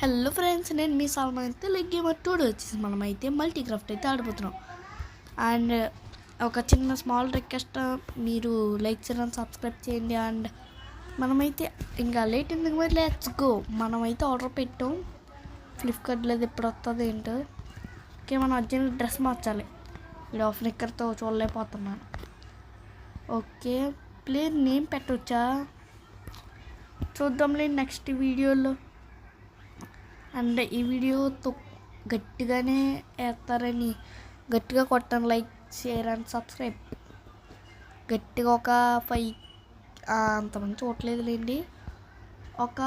Hello friends, నేను మీ సల్మాన్ అయితే gamer today వచ్చేసి మనమైతే మల్టీక్రాఫ్ట్ అయితే ఆడిపోతున్నాం. అండ్ ఒక చిన్న స్మాల్ రిక్వెస్ట్, మీరు లైక్ చేయండి, సబ్స్క్రైబ్ చేయండి. అండ్ మనమైతే ఇంకా లేట్ ఎందుకు మరి, లెట్స్ గో. మనమైతే ఆర్డర్ పెట్టాం ఫ్లిప్కార్ట్లో, ఎప్పుడు వస్తుంది ఏంటో. ఓకే, మనం అర్జెంట్ డ్రెస్ మార్చాలి. ఇక్కడ ఆఫ్ నిక్కర్తో చూడలేకపోతున్నాను. ఓకే, ప్లేయర్ నేమ్ పెట్టవచ్చా చూద్దాంలే నెక్స్ట్ వీడియోలో. అండ్ ఈ వీడియోతో గట్టిగానే వేస్తారని గట్టిగా కొట్టండి, లైక్ షేర్ అండ్ సబ్స్క్రైబ్. గట్టిగా ఒక 5 అంతమంది చూడలేదులేండి, ఒక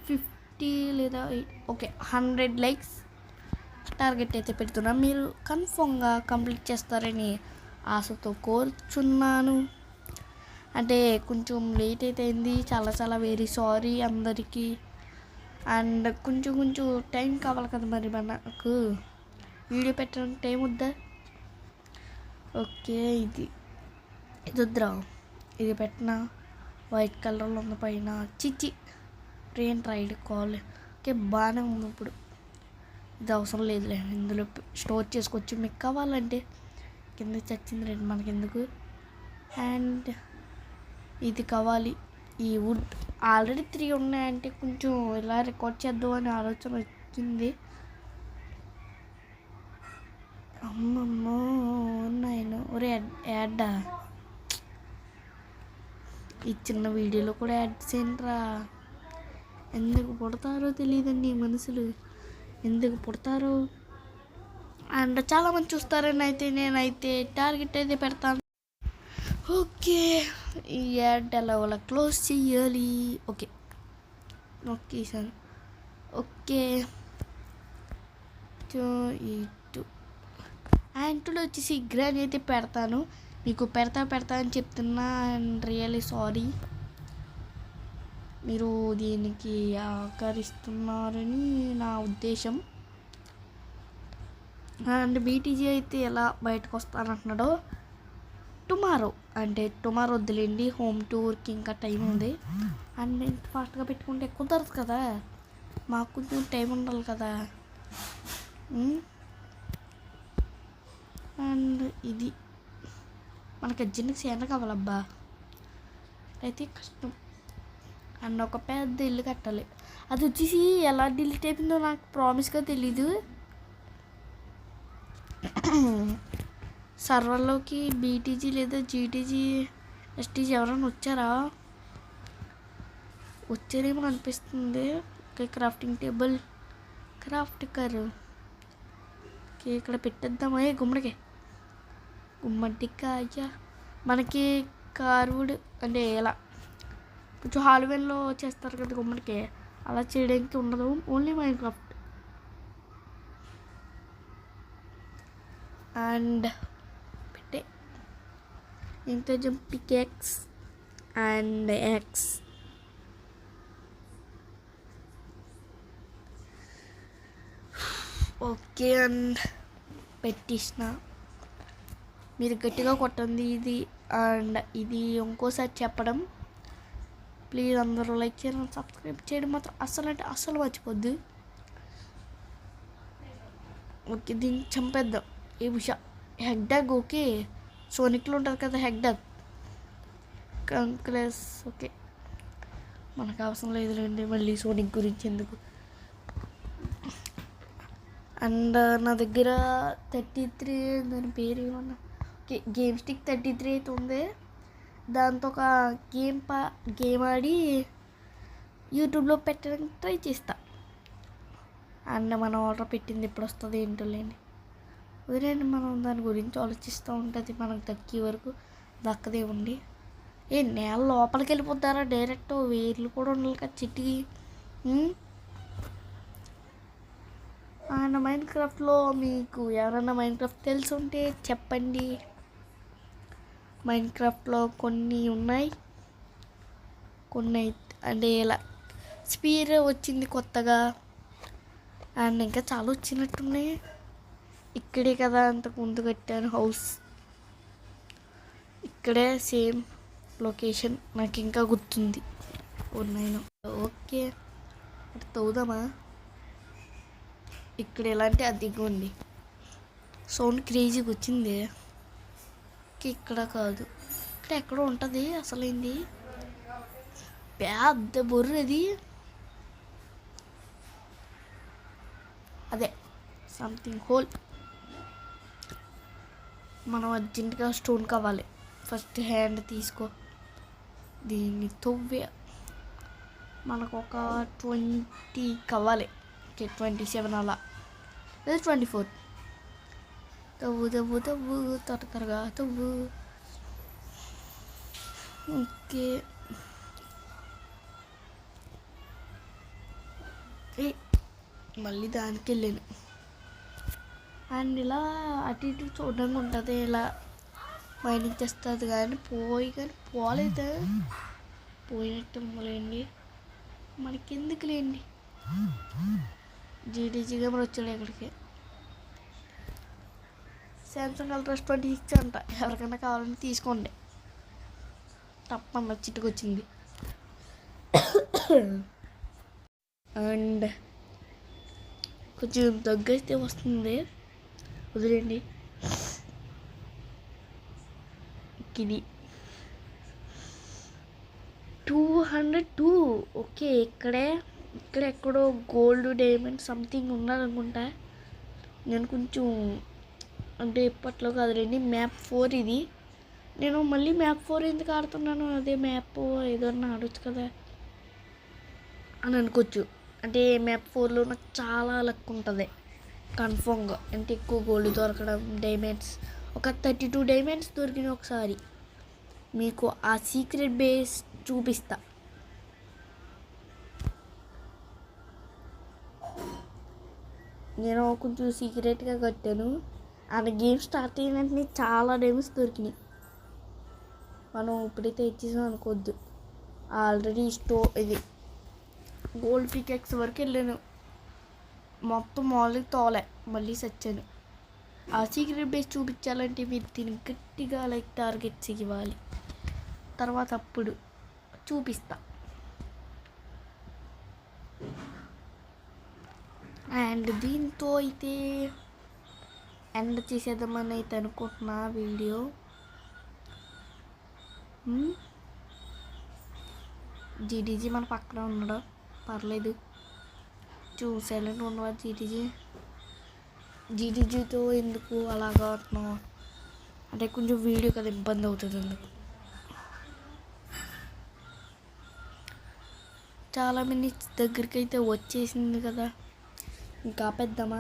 50 లేదా 8 ఓకే 100 లైక్స్ టార్గెట్ అయితే పెడుతున్నాం. మీరు కన్ఫామ్గా కంప్లీట్ చేస్తారని ఆశతో కోరుచున్నాను. అంటే కొంచెం లేట్ అయితే అయింది, చాలా వెరీ సారీ అందరికీ. అండ్ కొంచెం టైం కావాలి కదా మరి మనకు వీడియో పెట్టడానికి టైం వద్దా. ఓకే, ఇది వద్దురా, ఇది పెట్టిన వైట్ కలర్లో ఉన్న పైన చిచ్చి ట్రైన్ రైడ్ కాల్. ఓకే, బాగానే ఉంది. ఇప్పుడు ఇది అవసరం లేదులే, ఇందులో స్టోర్ చేసుకోవచ్చు. మీకు కావాలంటే కింద చచ్చింది రేటు మనకెందుకు. అండ్ ఇది కావాలి, ఈ వుడ్ ఆల్రెడీ 3 ఉన్నాయంటే కొంచెం ఇలా రికార్డ్ చేద్దాం అని ఆలోచన వచ్చింది. అమ్మమ్మో ఉన్నాయను ఒరే యాడ్డా, ఈ చిన్న వీడియోలో కూడా యాడ్ చేయండిరా. ఎందుకు పుడతారో తెలియదండి మనుషులు, ఎందుకు పుడతారో. అండ్ చాలామంది చూస్తారని అయితే నేనైతే టార్గెట్ అయితే పెడతాను. ఓకే, ఈ యాడ్ అలా క్లోజ్ చెయ్యాలి. Okay sir. ఓకే, యాంటులో వచ్చేసి గ్రాండ్ అయితే పెడతాను. మీకు పెడతా అని చెప్తున్నా. అండ్ రియల్లీ సారీ, మీరు దీనికి ఆకరిస్తున్నారని నా ఉద్దేశం. అండ్ బీటీజీ అయితే ఎలా బయటకు వస్తానంటున్నాడో టుమారో వద్దులేండి, హోమ్ టూర్కి ఇంకా టైం ఉంది. అండ్ నేను ఫాస్ట్గా పెట్టుకుంటే కుదరదు కదా, మాకు కొంచెం టైం ఉండాలి కదా. అండ్ ఇది మనకి అర్జెంట్గా సేన కావాలబ్బా, అయితే కష్టం. అండ్ ఒక పెద్ద ఇల్లు కట్టాలి. అది వచ్చేసి ఎలా డిలీట్ అయిపోయిందో నాకు ప్రామిస్గా తెలీదు. సర్వర్లోకి బీటీజీ లేదా జీటీజీ ఎస్టీజీ ఎవరైనా వచ్చారేమో అనిపిస్తుంది. ఓకే, క్రాఫ్టింగ్ టేబుల్, క్రాఫ్ట్ కర్. ఓకే, ఇక్కడ పెట్టేద్దామా గుమ్మడికాయ. మనకి కార్వుడ్ అంటే ఎలా కొంచెం హాల్వేల్లో చేస్తారు కదా గుమ్మడికాయ, అలా చేయడానికి ఉండదు, ఓన్లీ మైన్క్రాఫ్ట్. అండ్ ఇంకా pickaxe and X. Okay, and పెట్టేసిన. మీరు గట్టిగా కొట్టండి ఇది. అండ్ ఇది ఇంకోసారి చెప్పడం, ప్లీజ్ అందరూ లైక్ చేయడం, సబ్స్క్రైబ్ చేయడం మాత్రం అస్సలు మర్చిపోద్దు. ఓకే, దీన్ని చంపేద్దాం. ఏ విష హెగ్డాగ్. ఓకే, సోనిక్లో ఉంటుంది కదా హెగ్డాగ్, కంక్లెస్. ఓకే, మనకు అవసరం లేదులేండి మళ్ళీ సోనిక్ గురించి ఎందుకు. అండ్ నా దగ్గర 33 దాని పేరు ఏమన్నా, ఓకే గేమ్ స్టిక్ 33 అయితే ఉంది. దాంతో ఒక గేమ్ ఆడి యూట్యూబ్లో పెట్టడానికి ట్రై చేస్తా. అండ్ మనం ఆర్డర్ పెట్టింది ఎప్పుడు వస్తుంది ఏంటో లేండి, వదిలేండి. మనం దాని గురించి ఆలోచిస్తూ ఉంటుంది, మనకు దక్కే వరకు దక్కదే ఉండి. నేల లోపలికి వెళ్ళిపోతారా డైరెక్ట్, వేర్లు కూడా ఉండాలి కదా చెట్టుకి. అండ్ మైన్క్రాఫ్ట్లో మీకు ఎవరైనా మైన్క్రాఫ్ట్ తెలిసి ఉంటే చెప్పండి. మైన్క్రాఫ్ట్లో కొన్ని ఉన్నాయి, అంటే ఇలా స్పీర్ వచ్చింది కొత్తగా. అండ్ ఇంకా చాలా వచ్చినట్టున్నాయి. ఇక్కడే కదా అంతకు ముందు కట్టాను హౌస్, ఇక్కడే సేమ్ లొకేషన్ నాకు ఇంకా గుర్తుంది. 9 ఓకే, అటు తవ్వుదామా? ఇక్కడ ఎలాంటి అదిగోండి సౌండ్ క్రేజీగా వచ్చింది. ఇక్కడ కాదు, ఇక్కడ ఎక్కడో ఉంటుంది అసలేంది. పెద్ద బొర్రు అది. అదే సంథింగ్ హోల్. మనం అర్జెంటుగా స్టోన్ కావాలి. ఫస్ట్ హ్యాండ్ తీసుకో, దీన్ని తవ్వే. మనకు ఒక 20 కావాలి. ఓకే 27 అలా, లేదా 24. తవ్వు తవ్వు తవ్వు, త్వరగా తవ్వు. ఓకే మళ్ళీ దానికి వెళ్ళాను. అండ్ ఇలా అటు ఇటు చూడడానికి ఉంటుంది. ఇలా మైనింగ్ చేస్తుంది కానీ పోలేదు. పోయినట్టు లేండి, మనకి ఎందుకు లేండి. జీడీజీగా మరి వచ్చాడు ఇక్కడికి. శాంసంగ్ అల్ట్రా 26 అంట. ఎవరికైనా కావాలని తీసుకోండి. తప్పకుండా చిట్టుకు వచ్చింది. అండ్ కొంచెం దగ్గరైతే వస్తుంది, వదిలేండి. ఇది 202. ఓకే ఇక్కడ ఎక్కడో గోల్డ్ డైమండ్ సంథింగ్ ఉన్నారనుకుంటా. నేను కొంచెం అంటే ఇప్పట్లో కాదులేండి, మ్యాప్ 4 ఇది. నేను మళ్ళీ మ్యాప్ 4 ఎందుకు ఆడుతున్నాను, అదే మ్యాప్ ఏదన్నా ఆడొచ్చు కదా అని అనుకోవచ్చు. అంటే మ్యాప్ 4లో నాకు చాలా లక్ ఉంటుంది కన్ఫామ్గా. అంటే ఎక్కువ గోల్డ్ దొరకడం, డైమండ్స్. ఒక 32 డైమండ్స్ దొరికినాయి ఒకసారి. మీకు ఆ సీక్రెట్ బేస్ చూపిస్తా. నేను కొంచెం సీక్రెట్గా కట్టాను. ఆ గేమ్ స్టార్ట్ అయిన వెంటనే చాలా డైమండ్స్ దొరికినాయి. మనం ఇప్పుడైతే ఇచ్చేసాం అనుకోవద్దు. ఆల్రెడీ ఇది గోల్డ్ పికెక్స్ వరకు వెళ్ళాను, మొత్తం మామూలుగా తోలే, మళ్ళీ సచ్చాను. ఆ సీక్రెట్ బేస్ చూపించాలంటే మీరు దీన్ని గట్టిగా టార్గెట్స్ ఇవ్వాలి. తర్వాత అప్పుడు చూపిస్తా. అండ్ దీంతో అయితే ఎండ్ చేసేద్దామని అయితే అనుకుంటున్నా వీడియో. జీడీజీ మన పక్కన ఉన్నాడు, పర్లేదు. చూసేయాలని ఉండవా జీడీజీతో ఎందుకు అలాగా అంటున్నావు అంటే కొంచెం వీడియో కదా ఇబ్బంది అవుతుంది అందుకు. చాలా మినిట్స్ దగ్గరికి అయితే వచ్చేసింది కదా, ఇంకా ఆపేద్దామా?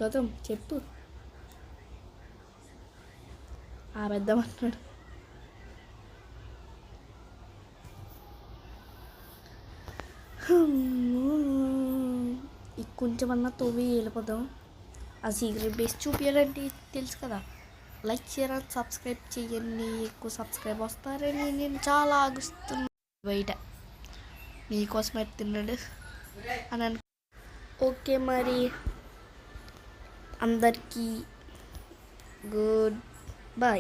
గౌతమ్ చెప్పు, ఆపేద్దామన్నాడు. కొంచెం అన్నా తవ్వి వెళ్ళిపోదాం. ఆ సీక్రెట్ బేస్ చూపించాలంటే తెలుసు కదా, లైక్ షేర్ అండ్ సబ్స్క్రైబ్ చేయండి. ఎక్కువ సబ్స్క్రైబ్ వస్తారని నేను చాలా ఆగుస్తున్నాను. బయట మీకోసం ఎత్తున్నాడు అని ఓకే మరి అందరికీ గుడ్ బై.